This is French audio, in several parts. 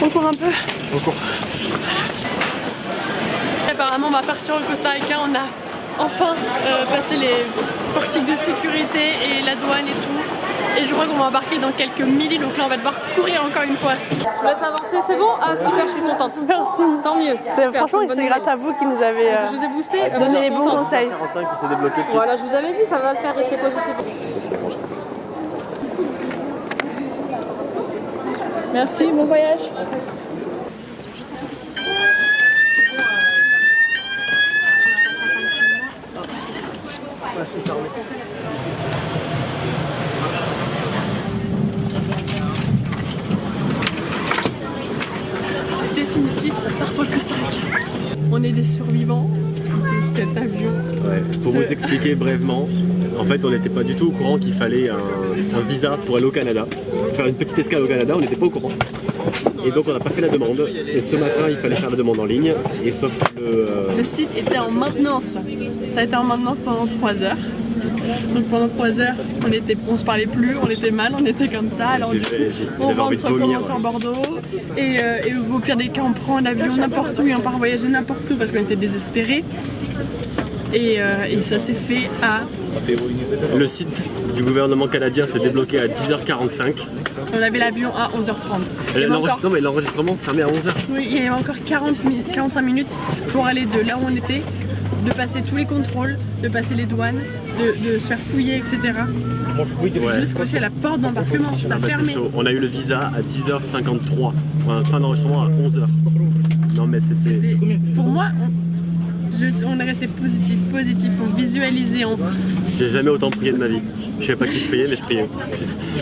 On court un peu. On court. Apparemment on va partir au Costa Rica, on a enfin passé les portiques de sécurité et la douane et tout. Et je crois qu'on va embarquer dans quelques millis, donc là on va devoir courir encore une fois. Je laisse avancer, c'est bon? Ah super, je suis contente. Merci. Tant mieux. Franchement c'est grâce à vous qui nous avez Je vous ai boosté, donné les bons conseils. Voilà, je vous avais dit, ça va le faire, rester positif. Merci, bon voyage. C'est fermé. C'est définitif, parfois le Costa Rica. On est des survivants de cet avion. Ouais. Pour vous expliquer brièvement, en fait on n'était pas du tout au courant qu'il fallait un visa pour aller au Canada. Faire une petite escale au Canada, on n'était pas au courant. Et donc on n'a pas fait la demande. Et ce matin il fallait faire la demande en ligne. Et sauf que le site était en maintenance. Ça a été en maintenance pendant 3 heures. Donc pendant 3 heures, on se parlait plus, on était mal, on était comme ça. Alors du coup, on rentre comment sur Bordeaux et au pire des cas, on prend l'avion n'importe où et on part voyager n'importe où parce qu'on était désespérés. Et ça s'est fait à... le site du gouvernement canadien s'est débloqué à 10h45. On avait l'avion à 11h30. Non mais l'enregistrement fermé à 11h. Oui, il y avait encore 45 minutes pour aller de là où on était, de passer tous les contrôles, de passer les douanes, de se faire fouiller, etc. Ouais. Jusqu'aussi à la porte d'embarquement, ça a fermé. On a eu le visa à 10h53 pour un fin d'enregistrement à 11h. Non mais c'était... Pour moi, on est resté positif, on visualisait, J'ai jamais autant prié de ma vie. Je savais pas qui je priais, mais je priais.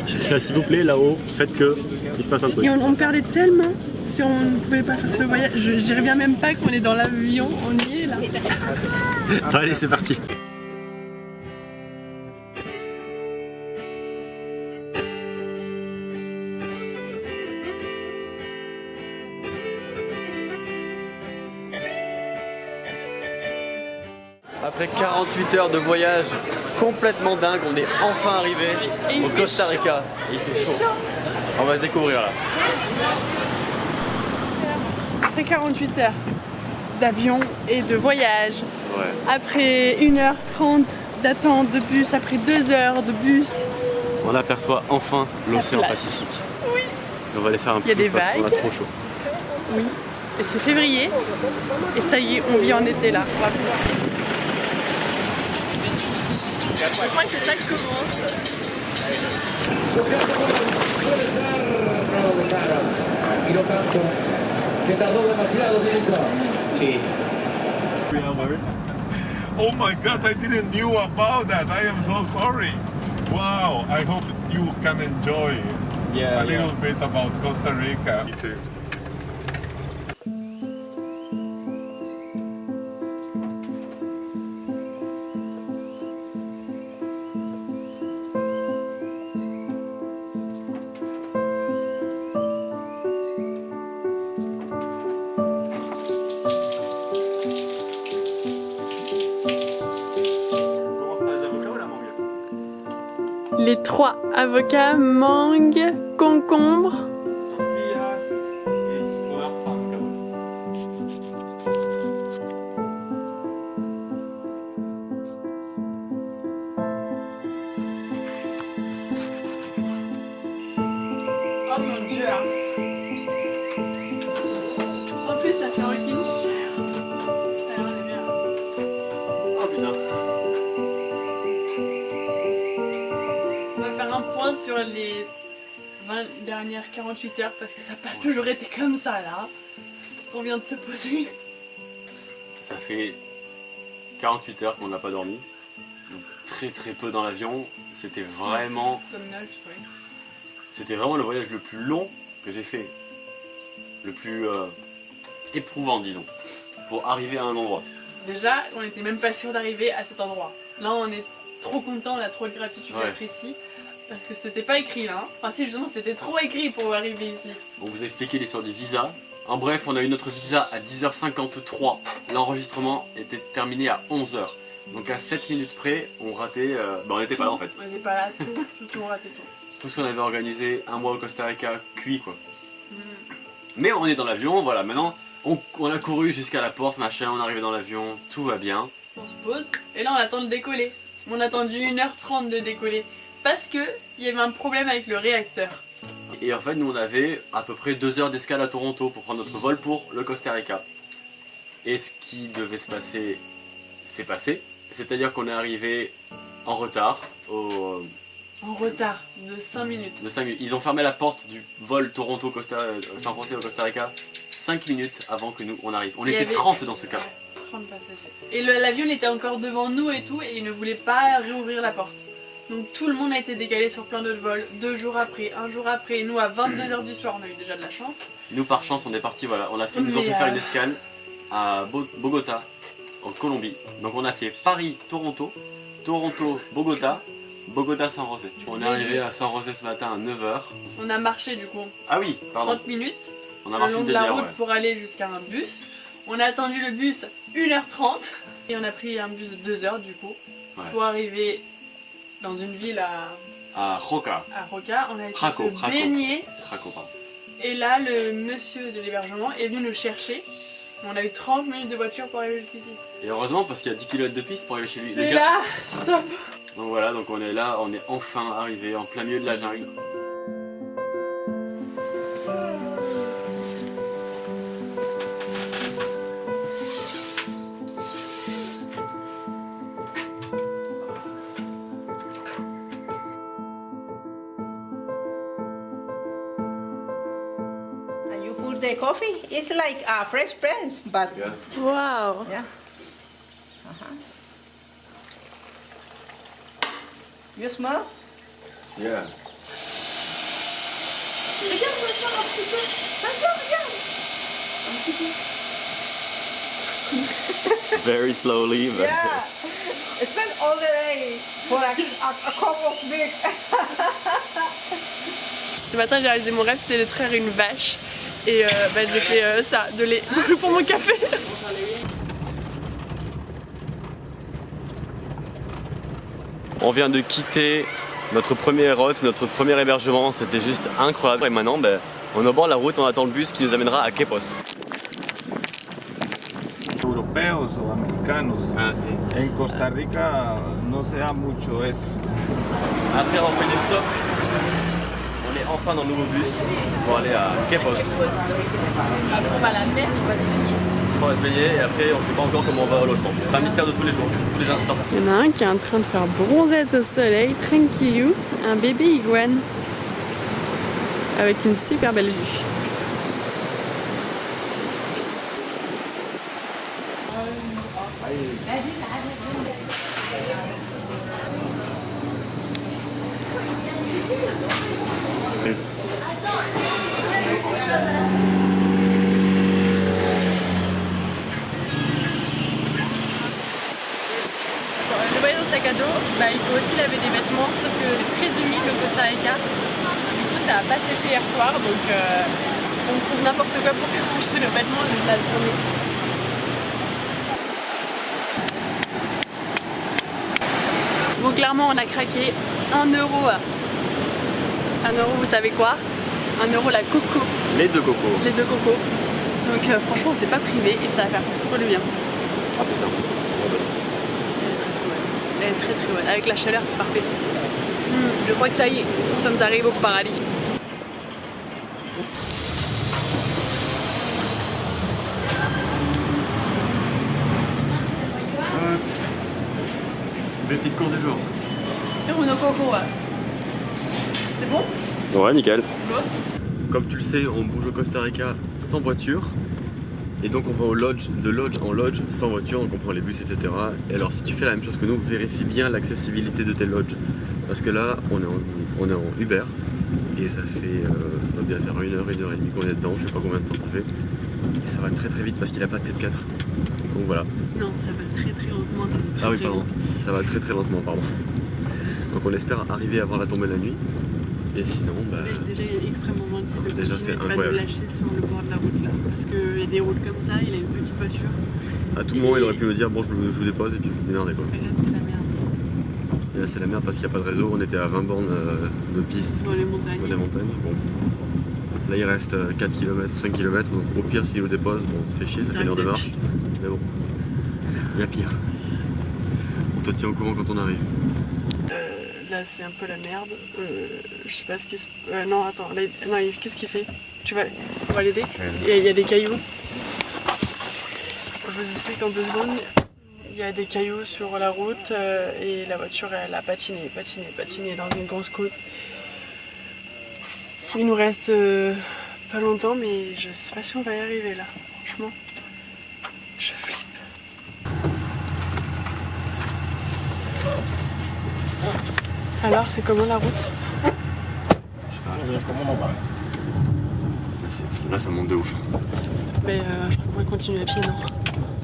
J'étais là, s'il vous plaît, là-haut, faites que il se passe un truc. Et on perdait tellement si on ne pouvait pas faire ce voyage. J'y reviens même pas qu'on est dans l'avion, on y est là. Allez, c'est parti. Après 48 heures de voyage complètement dingue, on est enfin arrivé au Costa Rica. Et il fait chaud. On va se découvrir là. Après 48 heures d'avion et de voyage, Ouais. après 1h30 d'attente de bus, après 2 heures de bus, On aperçoit enfin l'océan plage. Pacifique. Oui. Et on va aller faire un Il y a petit des parce qu'on a vagues. trop chaud. Oui. Et c'est février. Et ça y est, on vit en été là. On va pouvoir. Je crois que c'est ça qui commence. Oh my God, I didn't knew about that. I am so sorry. Wow, I hope you can enjoy a little bit about Costa Rica. Les 3 avocats, mangue, concombre. Oh mon Dieu. En plus ça fait avec une chair. Alors on est bien. Oh putain. On va faire un point sur les 20 dernières 48 heures parce que ça n'a pas toujours été comme ça là. On vient de se poser. Ça fait 48 heures qu'on n'a pas dormi. Donc très peu dans l'avion. C'était vraiment le voyage le plus long que j'ai fait. Le plus éprouvant disons. Pour arriver à un endroit. Déjà, on n'était même pas sûr d'arriver à cet endroit. Là, on est trop content, on a trop de gratitude d'être ici. Parce que c'était pas écrit là. Hein. Enfin si, justement, c'était trop écrit pour arriver ici. On vous a expliqué l'histoire du visa. En bref, on a eu notre visa à 10h53. L'enregistrement était terminé à 11h. Donc à 7 minutes près, on ratait... on n'était pas là en fait. On n'était pas là, tout, on ratait tout. Tout ce qu'on avait organisé, un mois au Costa Rica, cuit quoi. Mais on est dans l'avion, voilà, maintenant on a couru jusqu'à la porte, machin, on est arrivé dans l'avion, tout va bien. On se pose et là on attend de décoller. On a attendu 1h30 de décoller parce que il y avait un problème avec le réacteur. Et en fait nous on avait à peu près 2 heures d'escale à Toronto pour prendre notre vol pour le Costa Rica. Et ce qui devait se passer, s'est passé. C'est-à-dire qu'on est arrivé en retard En retard de 5 minutes. De 5 minutes. Ils ont fermé la porte du vol Toronto-San José au Costa Rica 5 minutes avant que nous on arrive. On était 30 dans ce cas. 30 passagers. Et l'avion était encore devant nous et tout, et ils ne voulaient pas réouvrir la porte. Donc tout le monde a été décalé sur plein d'autres vols, 2 jours après, 1 jour après. Nous à 22 h du soir, on a eu déjà de la chance. Nous par chance on est parti, voilà, ils nous ont fait faire une escale à Bogota, en Colombie. Donc on a fait Paris-Toronto, Toronto-Bogota, Bogota-San José. On est arrivé à San José ce matin à 9 h. On a marché du coup. Ah oui, pardon. 30 minutes. On a marché le long de la route pour aller jusqu'à un bus. On a attendu le bus 1h30 et on a pris un bus de 2 h du coup pour arriver dans une ville à Roca. À Roca, on a été se baigner. Et là, le monsieur de l'hébergement est venu nous chercher. On a eu 30 minutes de voiture pour arriver jusqu'ici. Et heureusement parce qu'il y a 10 km de piste pour arriver chez lui. Et là, stop. Donc voilà, donc on est là, on est enfin arrivé en plein milieu de la jungle. The coffee is like a fresh press, but wow. Yeah. You smell? Yeah. Regarde, on sort un petit peu. Vas-y, regarde. Un petit peu. Very slowly. But... Yeah. I spent all the day for a cup of milk. Ce matin, j'ai réalisé mon rêve, c'était de traire une vache. Et j'ai fait ça, de lait pour mon café. On vient de quitter notre premier hôte, notre premier hébergement, c'était juste incroyable. Et maintenant, on est au bord de la route, on attend le bus qui nous amènera à Quepos. Europeos o americanos. Ah, sí. En Costa Rica no se da mucho eso. Après, on fait des stops. On est enfin dans le nouveau bus pour aller à Quepos. Après, on va à la mer, on va se baigner. On va se baigner et après, on ne sait pas encore comment on va au logement. C'est un mystère de tous les jours, tous les instants. Il y en a un qui est en train de faire bronzette au soleil, tranquillou, un bébé iguane avec une super belle vue. Le voyage au sac à dos, il faut aussi laver des vêtements, sauf que c'est très humide le Costa Rica. Du coup ça n'a pas séché hier soir, donc on trouve n'importe quoi pour faire sécher le vêtement la journée. Bon, clairement on a craqué 1 €. 1 €, vous savez quoi? 1 € la coco. Les deux cocos. Les deux cocos. Donc franchement on s'est pas privé et ça va faire trop de bien. Ah putain. Elle est très très bonne. Avec la chaleur, c'est parfait. Je crois que ça y est, nous sommes arrivés au paradis. Belle petite course du jour. Et nos cocos, c'est bon? Ouais, nickel. Comme tu le sais, on bouge au Costa Rica sans voiture. Et donc on va au lodge, de lodge en lodge, sans voiture, on comprend les bus, etc. Et alors si tu fais la même chose que nous, vérifie bien l'accessibilité de tes lodges. Parce que là, on est en Uber, et ça va bien faire 1 heure, 1 heure et demie qu'on est dedans, je sais pas combien de temps ça fait. Et ça va très très vite parce qu'il a pas de T4. Donc voilà. Non, ça va très très lentement. Ah oui, pardon. Ça va très très lentement, pardon. Donc on espère arriver avant la tombée de la nuit. Et sinon, déjà il est extrêmement gentil de déjà, continuer de pas incroyable. nous lâcher sur le bord de la route là. Parce qu'il y a des routes comme ça, il a une petite voiture. À tout moment, il aurait pu nous dire bon, je vous dépose et puis vous démerdez quoi. Et là c'est la merde. Et là c'est la merde parce qu'il n'y a pas de réseau, on était à 20 bornes de piste. Dans les montagnes. Bon. Là il reste 4 km ou 5 km, donc au pire s'il nous dépose, bon on se fait chier, ça fait une heure de marche. Mais bon, il y a pire. On te tient au courant quand on arrive. Là c'est un peu la merde. Je sais pas ce qui se... non attends, là, non, qu'est-ce qu'il fait? On va l'aider? Il y a des cailloux. Je vous explique en 2 secondes. Il y a des cailloux sur la route et la voiture elle a patiné dans une grosse côte. Il nous reste pas longtemps, mais je sais pas si on va y arriver là, franchement. Je flippe. Alors, c'est comment la route? Là ça monte de ouf. Mais je crois qu'on pourrait continuer à pied, non?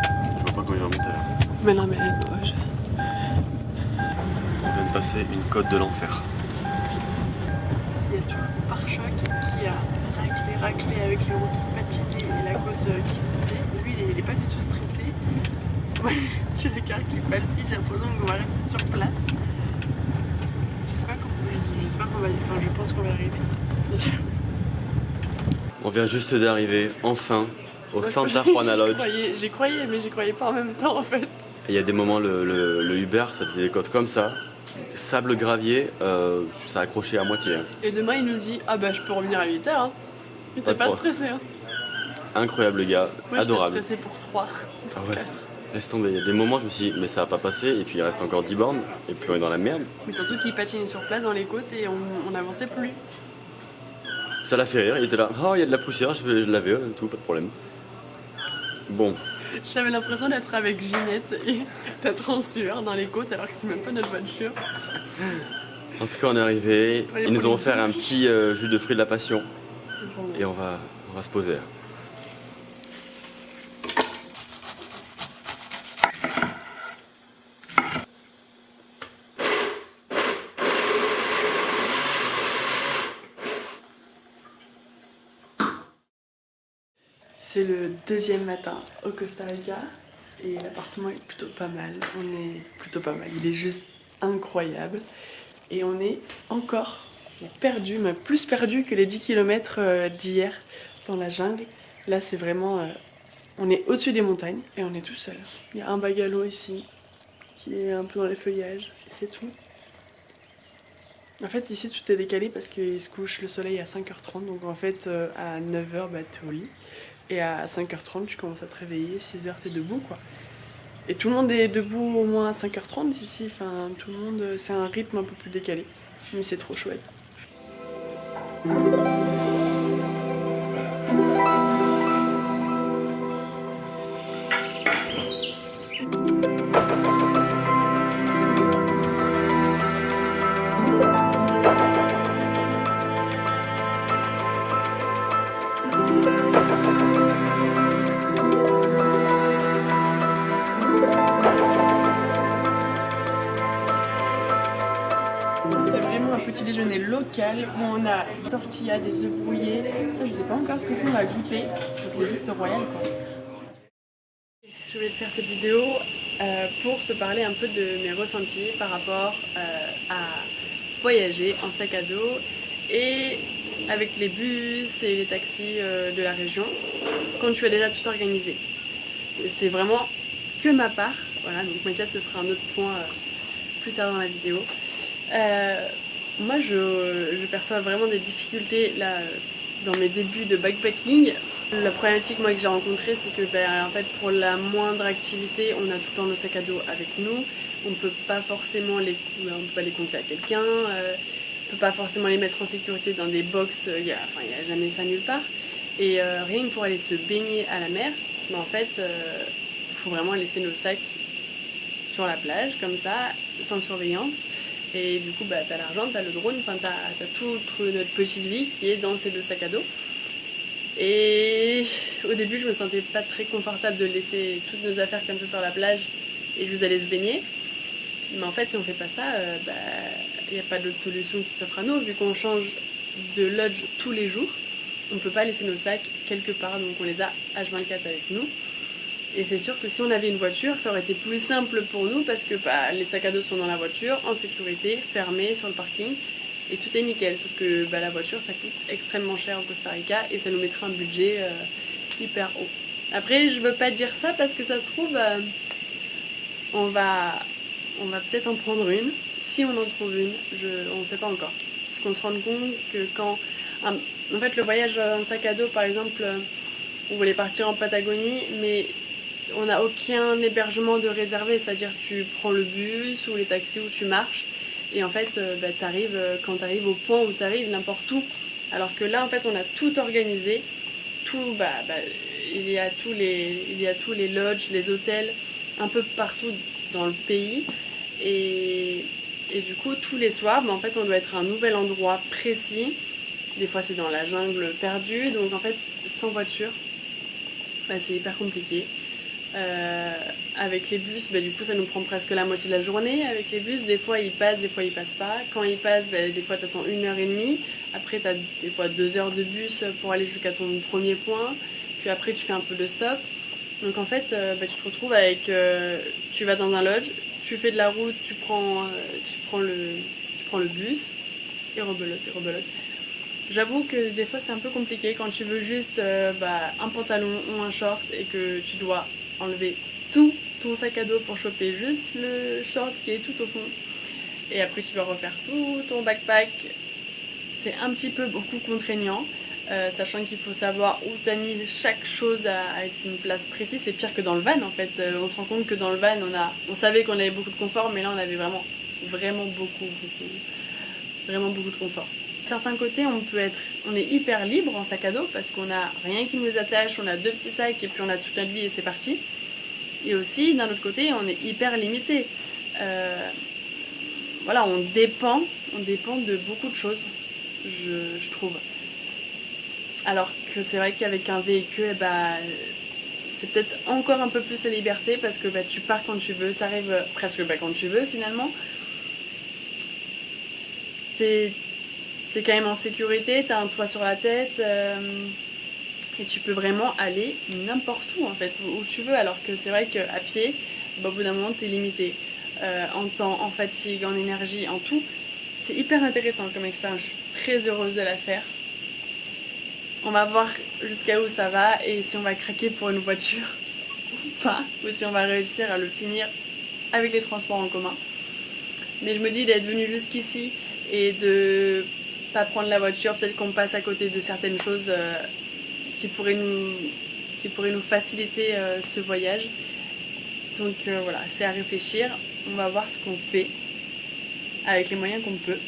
Je vois pas quand il va monter là. Mais non, mais On vient de passer une côte de l'enfer. il y a tout le pare-choc qui a raclé avec les roues qui patinaient et la côte qui montait. Lui, il est pas du tout stressé. Moi, j'ai le cœur qui palpite, j'ai l'impression qu'on va rester sur place. Je sais pas qu'on va y... Enfin, je pense qu'on va y arriver. On vient juste d'arriver, enfin, au Santa Juana Lodge. J'y croyais, mais j'y croyais pas en même temps en fait. Il y a des moments, le Uber, ça faisait des côtes comme ça. Sable gravier, ça accrochait à moitié. Hein. Et demain, il nous dit, ah bah je peux revenir à 8h. Hein. Il Pas était pas de stressé. Hein. Incroyable, le gars, Moi, adorable. J'étais stressé pour 3. Ah ouais. Laisse tomber, il y a des moments, je me suis dit, mais ça va pas passer, et puis il reste encore 10 bornes, et puis on est dans la merde. Mais surtout qu'il patinait sur place dans les côtes et on n'avançait plus. Ça l'a fait rire, il était là, oh il y a de la poussière, je vais le laver, tout, pas de problème. Bon, J'avais l'impression d'être avec Ginette et d'être en sueur dans les côtes alors que c'est même pas notre voiture. en tout cas on est arrivé, ils nous ont offert un petit jus de fruits de la passion, et on va se poser. C'est le 2e matin au Costa Rica et l'appartement est plutôt pas mal. On est plutôt pas mal, il est juste incroyable. Et on est encore perdu, mais plus perdu que les 10 km d'hier dans la jungle. Là c'est vraiment... on est au-dessus des montagnes et on est tout seul. Il y a un bagalo ici qui est un peu dans les feuillages et c'est tout. En fait ici tout est décalé parce qu'il se couche le soleil à 5h30, donc en fait à 9h bah, t'es au lit. Et à 5h30, tu commences à te réveiller, 6h, t'es debout, quoi. Et tout le monde est debout au moins à 5h30 ici, enfin, tout le monde, c'est un rythme un peu plus décalé. Mais c'est trop chouette. Local où on a tortilla, des œufs brouillés. Ça, je sais pas encore ce que c'est, on va goûter. C'est juste royal, quoi. Je vais te faire cette vidéo pour te parler un peu de mes ressentis par rapport à voyager en sac à dos et avec les bus et les taxis de la région quand tu as déjà tout organisé. C'est vraiment que ma part. Voilà, donc Mathias se fera un autre point plus tard dans la vidéo. Moi, je perçois vraiment des difficultés là dans mes débuts de backpacking. La problématique moi que j'ai rencontrée, c'est que en fait, pour la moindre activité, on a tout le temps nos sacs à dos avec nous. On ne peut pas forcément les confier à quelqu'un. On ne peut pas forcément les mettre en sécurité dans des box. Il y a jamais ça nulle part. Et rien que pour aller se baigner à la mer, en fait, il faut vraiment laisser nos sacs sur la plage comme ça, sans surveillance. Et du coup, t'as l'argent, t'as le drone, t'as toute notre petite vie qui est dans ces 2 sacs à dos. Et au début, je me sentais pas très confortable de laisser toutes nos affaires comme ça sur la plage et juste aller se baigner. Mais en fait, si on fait pas ça, il n'y a pas d'autre solution qui s'offre à nous. Vu qu'on change de lodge tous les jours, on ne peut pas laisser nos sacs quelque part, donc on les a H24 avec nous. Et c'est sûr que si on avait une voiture, ça aurait été plus simple pour nous parce que les sacs à dos sont dans la voiture, en sécurité, fermés sur le parking. et tout est nickel. Sauf que bah, la voiture ça coûte extrêmement cher au Costa Rica et ça nous mettra un budget hyper haut. Après je veux pas dire ça parce que ça se trouve on va peut-être en prendre une. Si on en trouve une, on ne sait pas encore. Parce qu'on se rend compte que quand... En fait le voyage en sac à dos par exemple, on voulait partir en Patagonie mais on n'a aucun hébergement de réservé, c'est-à-dire tu prends le bus ou les taxis où tu marches et en fait bah, quand tu arrives au point où tu arrives n'importe où. Alors que là en fait on a tout organisé, il y a tous les lodges, les hôtels un peu partout dans le pays et du coup tous les soirs en fait on doit être à un nouvel endroit précis. Des fois c'est dans la jungle perdue, donc en fait sans voiture c'est hyper compliqué. Avec les bus du coup ça nous prend presque la moitié de la journée. Avec les bus des fois ils passent, des fois ils passent pas. Quand ils passent des fois t'attends 1h30, après t'as des fois 2 heures de bus pour aller jusqu'à ton premier point, puis après tu fais un peu de stop. Donc en fait tu te retrouves avec tu vas dans un lodge, tu fais de la route, tu prends le bus et rebelote. J'avoue que des fois c'est un peu compliqué quand tu veux juste un pantalon ou un short et que tu dois enlever tout ton sac à dos pour choper juste le short qui est tout au fond et après tu dois refaire tout ton backpack. C'est un petit peu beaucoup contraignant, sachant qu'il faut savoir où t'as mis chaque chose à une place précise. C'est pire que dans le van en fait. On se rend compte que dans le van on savait qu'on avait beaucoup de confort, mais là on avait vraiment beaucoup de confort. Certains côtés on est hyper libre en sac à dos parce qu'on n'a rien qui nous attache, on a 2 petits sacs et puis on a toute notre vie et c'est parti. Et aussi d'un autre côté on est hyper limité. Voilà, on dépend de beaucoup de choses, je trouve. Alors que c'est vrai qu'avec un véhicule c'est peut-être encore un peu plus la liberté parce que tu pars quand tu veux, tu arrives presque quand tu veux finalement. T'es quand même en sécurité, t'as un toit sur la tête et tu peux vraiment aller n'importe où en fait, où tu veux, alors que c'est vrai qu'à pied, au bout d'un moment t'es limité en temps, en fatigue, en énergie, en tout. C'est hyper intéressant comme expérience, je suis très heureuse de la faire. On va voir jusqu'à où ça va et si on va craquer pour une voiture ou pas, ou si on va réussir à le finir avec les transports en commun. Mais je me dis d'être venu jusqu'ici et de pas prendre la voiture, peut-être qu'on passe à côté de certaines choses qui pourraient nous faciliter ce voyage. Donc voilà, c'est à réfléchir. On va voir ce qu'on fait avec les moyens qu'on peut,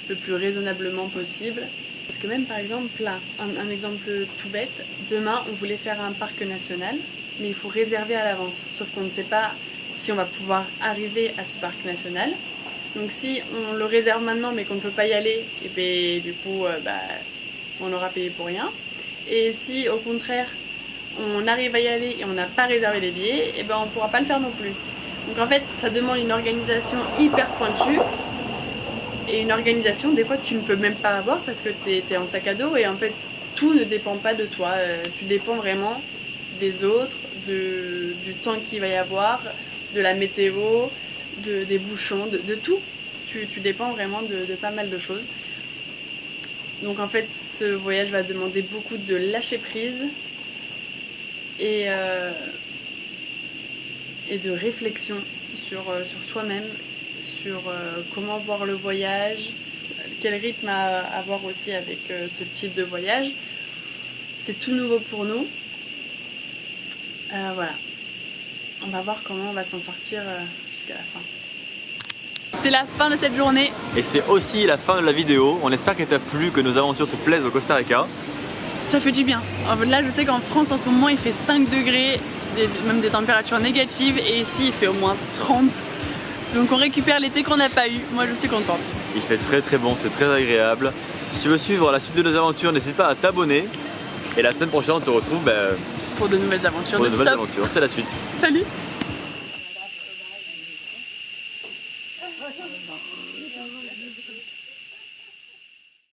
le plus raisonnablement possible. Parce que même par exemple, là, un exemple tout bête, demain on voulait faire un parc national, mais il faut réserver à l'avance. Sauf qu'on ne sait pas si on va pouvoir arriver à ce parc national. Donc si on le réserve maintenant mais qu'on ne peut pas y aller, et bien du coup on aura payé pour rien. Et si au contraire on arrive à y aller et on n'a pas réservé les billets, et ben on ne pourra pas le faire non plus. Donc en fait ça demande une organisation hyper pointue et une organisation des fois que tu ne peux même pas avoir parce que tu es en sac à dos et en fait tout ne dépend pas de toi. Tu dépends vraiment des autres, du temps qu'il va y avoir, de la météo, des bouchons, de tout. Tu dépends vraiment de pas mal de choses. Donc en fait ce voyage va demander beaucoup de lâcher prise et de réflexion sur soi-même, sur comment voir le voyage, quel rythme avoir aussi avec ce type de voyage. C'est tout nouveau pour nous. Voilà. On va voir comment on va s'en sortir jusqu'à la fin. C'est la fin de cette journée. Et c'est aussi la fin de la vidéo. On espère qu'elle t'a plu, que nos aventures te plaisent au Costa Rica. Ça fait du bien. Là je sais qu'en France en ce moment il fait 5 degrés, même des températures négatives et ici il fait au moins 30. Donc on récupère l'été qu'on n'a pas eu. Moi je suis contente. Il fait très très bon, c'est très agréable. Si tu veux suivre la suite de nos aventures, n'hésite pas à t'abonner. Et la semaine prochaine on te retrouve pour de nouvelles aventures. Pour de nouvelles aventures, c'est la suite. Salut!